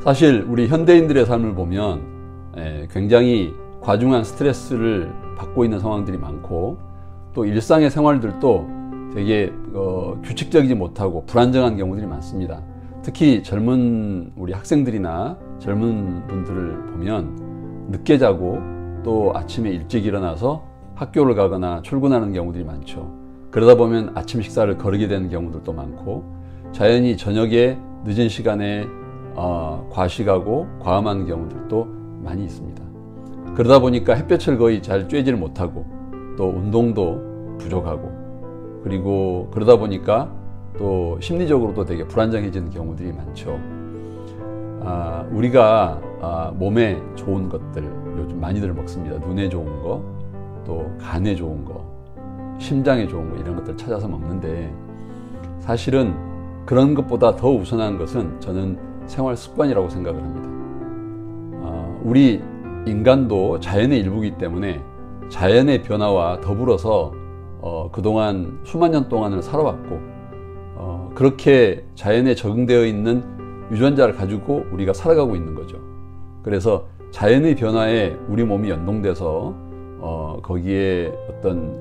사실 우리 현대인들의 삶을 보면 굉장히 과중한 스트레스를 받고 있는 상황들이 많고, 또 일상의 생활들도 되게 규칙적이지 못하고 불안정한 경우들이 많습니다. 특히 젊은 우리 학생들이나 젊은 분들을 보면 늦게 자고 또 아침에 일찍 일어나서 학교를 가거나 출근하는 경우들이 많죠. 그러다 보면 아침 식사를 거르게 되는 경우들도 많고, 자연히 저녁에 늦은 시간에 과식하고 과음하는 경우들도 많이 있습니다. 그러다 보니까 햇볕을 거의 잘 쬐지를 못하고, 또 운동도 부족하고, 그리고 그러다 보니까 또 심리적으로도 되게 불안정해지는 경우들이 많죠. 우리가 몸에 좋은 것들 요즘 많이들 먹습니다. 눈에 좋은 거, 또 간에 좋은 거, 심장에 좋은 거, 이런 것들 찾아서 먹는데, 사실은 그런 것보다 더 우선한 것은 저는 생활 습관이라고 생각을 합니다. 우리 인간도 자연의 일부이기 때문에 자연의 변화와 더불어서 그동안 수만 년 동안을 살아왔고, 그렇게 자연에 적응되어 있는 유전자를 가지고 우리가 살아가고 있는 거죠. 그래서 자연의 변화에 우리 몸이 연동돼서 거기에 어떤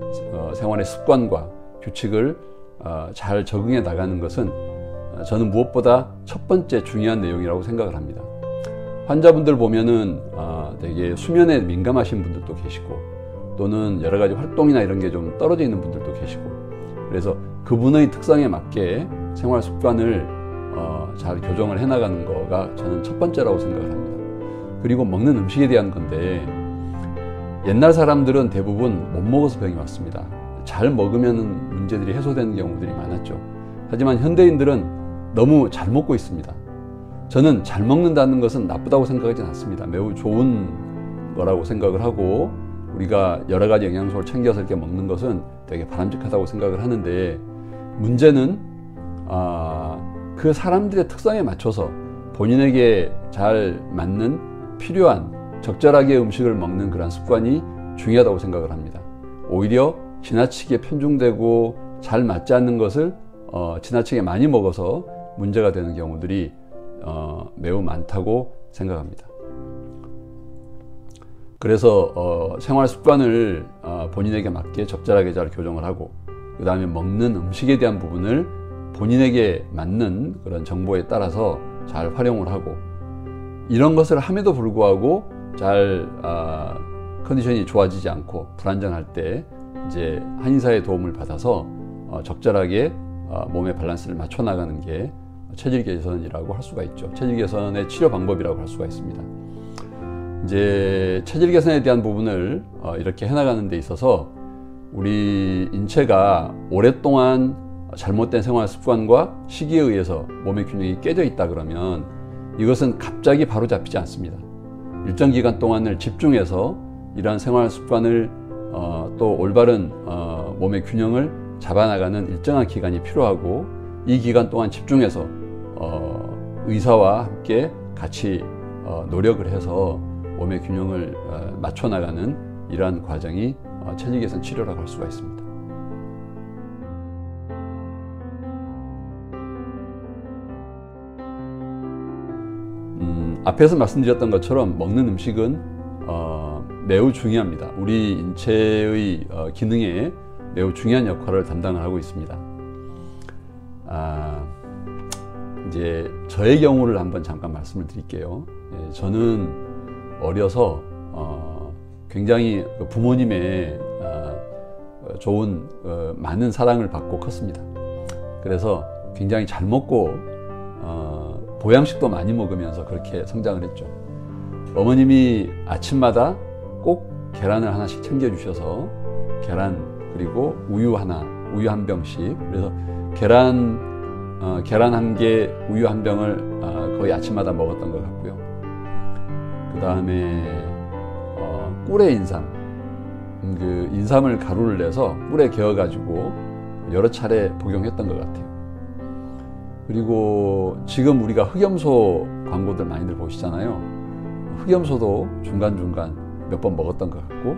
생활의 습관과 규칙을 잘 적응해 나가는 것은 저는 무엇보다 첫 번째 중요한 내용이라고 생각을 합니다. 환자분들 보면은 되게 수면에 민감하신 분들도 계시고, 또는 여러 가지 활동이나 이런 게 좀 떨어져 있는 분들도 계시고, 그래서 그분의 특성에 맞게 생활 습관을 잘 교정을 해나가는 거가 저는 첫 번째라고 생각을 합니다. 그리고 먹는 음식에 대한 건데, 옛날 사람들은 대부분 못 먹어서 병이 왔습니다. 잘 먹으면 문제들이 해소되는 경우들이 많았죠. 하지만 현대인들은 너무 잘 먹고 있습니다. 저는 잘 먹는다는 것은 나쁘다고 생각하지는 않습니다. 매우 좋은 거라고 생각을 하고, 우리가 여러 가지 영양소를 챙겨서 이렇게 먹는 것은 되게 바람직하다고 생각을 하는데, 문제는 그 사람들의 특성에 맞춰서 본인에게 잘 맞는 필요한 적절하게 음식을 먹는 그런 습관이 중요하다고 생각을 합니다. 오히려 지나치게 편중되고 잘 맞지 않는 것을 지나치게 많이 먹어서 문제가 되는 경우들이 매우 많다고 생각합니다. 그래서 생활 습관을 본인에게 맞게 적절하게 잘 교정을 하고, 그 다음에 먹는 음식에 대한 부분을 본인에게 맞는 그런 정보에 따라서 잘 활용을 하고, 이런 것을 함에도 불구하고 잘 컨디션이 좋아지지 않고 불안정할 때 이제 한의사의 도움을 받아서 적절하게 몸의 밸런스를 맞춰 나가는 게 체질 개선이라고 할 수가 있죠. 체질 개선의 치료 방법이라고 할 수가 있습니다. 이제 체질 개선에 대한 부분을 이렇게 해나가는 데 있어서 우리 인체가 오랫동안 잘못된 생활 습관과 시기에 의해서 몸의 균형이 깨져 있다 그러면 이것은 갑자기 바로 잡히지 않습니다. 일정 기간 동안을 집중해서 이러한 생활 습관을 또 올바른 몸의 균형을 잡아나가는 일정한 기간이 필요하고, 이 기간 동안 집중해서 의사와 함께 같이 노력을 해서 몸의 균형을 맞춰 나가는 이러한 과정이 체질 개선 치료라고 할 수가 있습니다. 앞에서 말씀드렸던 것처럼 먹는 음식은 매우 중요합니다. 우리 인체의 기능에 매우 중요한 역할을 담당을 하고 있습니다. 이제 저의 경우를 한번 잠깐 말씀을 드릴게요. 저는 어려서 굉장히 부모님의 좋은 많은 사랑을 받고 컸습니다. 그래서 굉장히 잘 먹고 보양식도 많이 먹으면서 그렇게 성장을 했죠. 어머님이 아침마다 꼭 계란을 하나씩 챙겨주셔서 계란, 그리고 우유 한 병씩, 그래서 계란 한 개, 우유 한 병을 거의 아침마다 먹었던 것 같고요. 그 다음에 꿀의 인삼, 그 인삼을 가루를 내서 꿀에 개어가지고 여러 차례 복용했던 것 같아요. 그리고 지금 우리가 흑염소 광고들 많이들 보시잖아요. 흑염소도 중간중간 몇 번 먹었던 것 같고,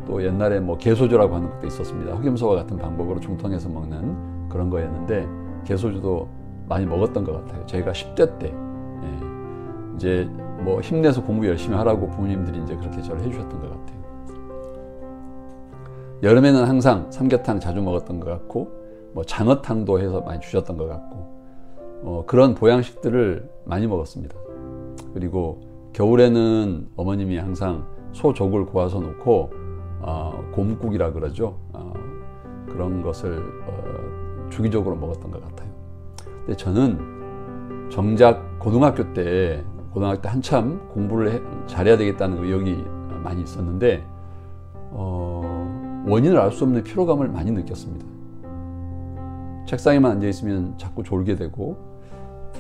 또 옛날에 뭐 개소주라고 하는 것도 있었습니다. 흑염소와 같은 방법으로 중통해서 먹는 그런 거였는데, 개소주도 많이 먹었던 것 같아요. 저희가 10대 때 이제 뭐 힘내서 공부 열심히 하라고 부모님들이 이제 그렇게 저를 해주셨던 것 같아요. 여름에는 항상 삼계탕 자주 먹었던 것 같고, 뭐 장어탕도 해서 많이 주셨던 것 같고, 그런 보양식들을 많이 먹었습니다. 그리고 겨울에는 어머님이 항상 소족을 구워서 놓고 고묵국이라 그러죠. 그런 것을 주기적으로 먹었던 것 같아요. 근데 저는 정작 고등학교 때 한참 공부를 잘해야 되겠다는 의욕이 많이 있었는데 원인을 알 수 없는 피로감을 많이 느꼈습니다. 책상에만 앉아 있으면 자꾸 졸게 되고,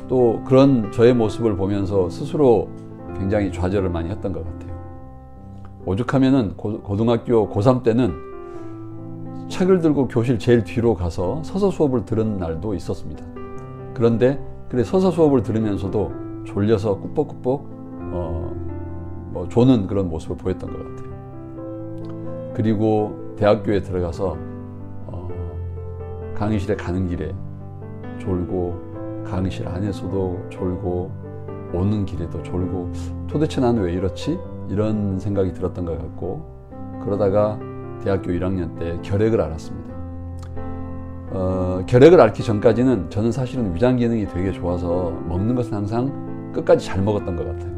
또 그런 저의 모습을 보면서 스스로 굉장히 좌절을 많이 했던 것 같아요. 오죽하면은 고등학교 고3 때는 책을 들고 교실 제일 뒤로 가서 서서 수업을 들은 날도 있었습니다. 그런데 서서 수업을 들으면서도 졸려서 꾸벅꾸벅 조는 그런 모습을 보였던 것 같아요. 그리고 대학교에 들어가서 강의실에 가는 길에 졸고, 강의실 안에서도 졸고, 오는 길에도 졸고, 도대체 나는 왜 이렇지? 이런 생각이 들었던 것 같고, 그러다가 대학교 1학년 때 결핵을 앓았습니다. 결핵을 앓기 전까지는 저는 사실은 위장 기능이 되게 좋아서 먹는 것은 항상 끝까지 잘 먹었던 것 같아요.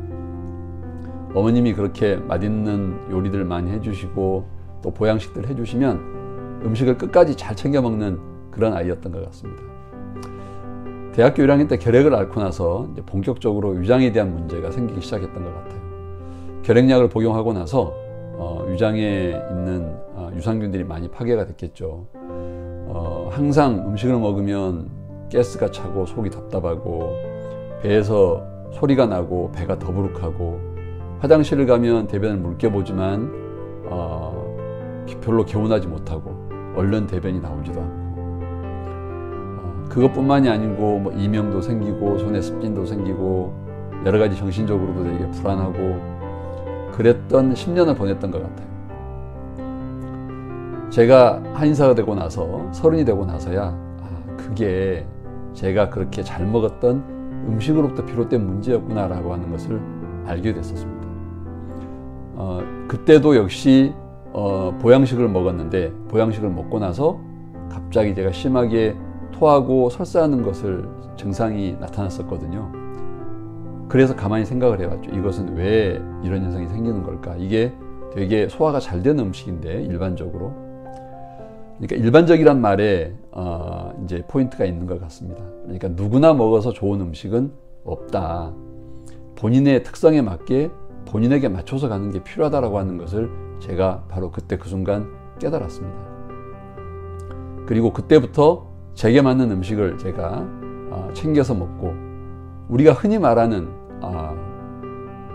어머님이 그렇게 맛있는 요리들 많이 해주시고 또 보양식들 해주시면 음식을 끝까지 잘 챙겨 먹는 그런 아이였던 것 같습니다. 대학교 1학년 때 결핵을 앓고 나서 이제 본격적으로 위장에 대한 문제가 생기기 시작했던 것 같아요. 결핵약을 복용하고 나서 위장에 있는 유산균들이 많이 파괴가 됐겠죠. 항상 음식을 먹으면 가스가 차고 속이 답답하고, 배에서 소리가 나고 배가 더부룩하고, 화장실을 가면 대변을 묽게 보지만 별로 개운하지 못하고 얼른 대변이 나오지도 않고, 그것뿐만이 아니고 뭐 이명도 생기고 손에 습진도 생기고 여러 가지 정신적으로도 되게 불안하고 그랬던 10년을 보냈던 것 같아요. 제가 한의사가 되고 나서 30이 되고 나서야 그게 제가 그렇게 잘 먹었던 음식으로부터 비롯된 문제였구나라고 하는 것을 알게 됐었습니다. 그때도 역시 보양식을 먹었는데, 보양식을 먹고 나서 갑자기 제가 심하게 토하고 설사하는 것을 증상이 나타났었거든요. 그래서 가만히 생각을 해봤죠. 이것은 왜 이런 현상이 생기는 걸까? 이게 되게 소화가 잘 되는 음식인데, 일반적으로. 그러니까 일반적이란 말에 이제 포인트가 있는 것 같습니다. 그러니까 누구나 먹어서 좋은 음식은 없다. 본인의 특성에 맞게 본인에게 맞춰서 가는 게 필요하다라고 하는 것을 제가 바로 그때 그 순간 깨달았습니다. 그리고 그때부터 제게 맞는 음식을 제가 챙겨서 먹고, 우리가 흔히 말하는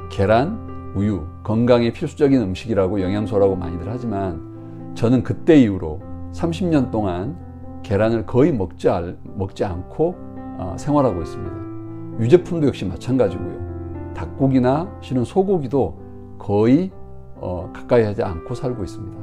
계란, 우유, 건강에 필수적인 음식이라고 영양소라고 많이들 하지만, 저는 그때 이후로 30년 동안 계란을 거의 먹지 않고 생활하고 있습니다. 유제품도 역시 마찬가지고요. 닭고기나 실은 소고기도 거의 가까이 하지 않고 살고 있습니다.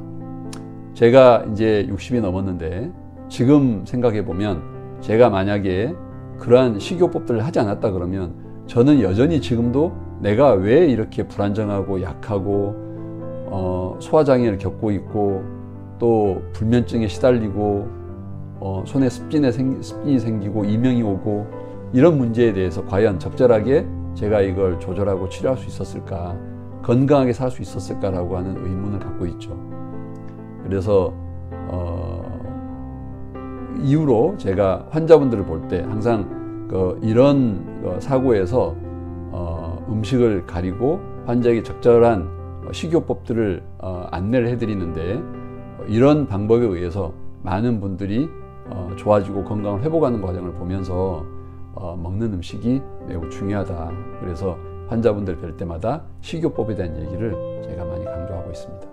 제가 이제 60이 넘었는데 지금 생각해 보면, 제가 만약에 그러한 식이요법들을 하지 않았다 그러면 저는 여전히 지금도 내가 왜 이렇게 불안정하고 약하고 소화장애를 겪고 있고, 또 불면증에 시달리고 손에 습진이 생기고 이명이 오고, 이런 문제에 대해서 과연 적절하게 제가 이걸 조절하고 치료할 수 있었을까, 건강하게 살 수 있었을까라고 하는 의문을 갖고 있죠. 그래서 이후로 제가 환자분들을 볼 때 항상 이런 사고에서 음식을 가리고 환자에게 적절한 식이요법들을 안내를 해드리는데, 이런 방법에 의해서 많은 분들이 좋아지고 건강을 회복하는 과정을 보면서 먹는 음식이 매우 중요하다. 그래서 환자분들 뵐 때마다 식이요법에 대한 얘기를 제가 많이 강조하고 있습니다.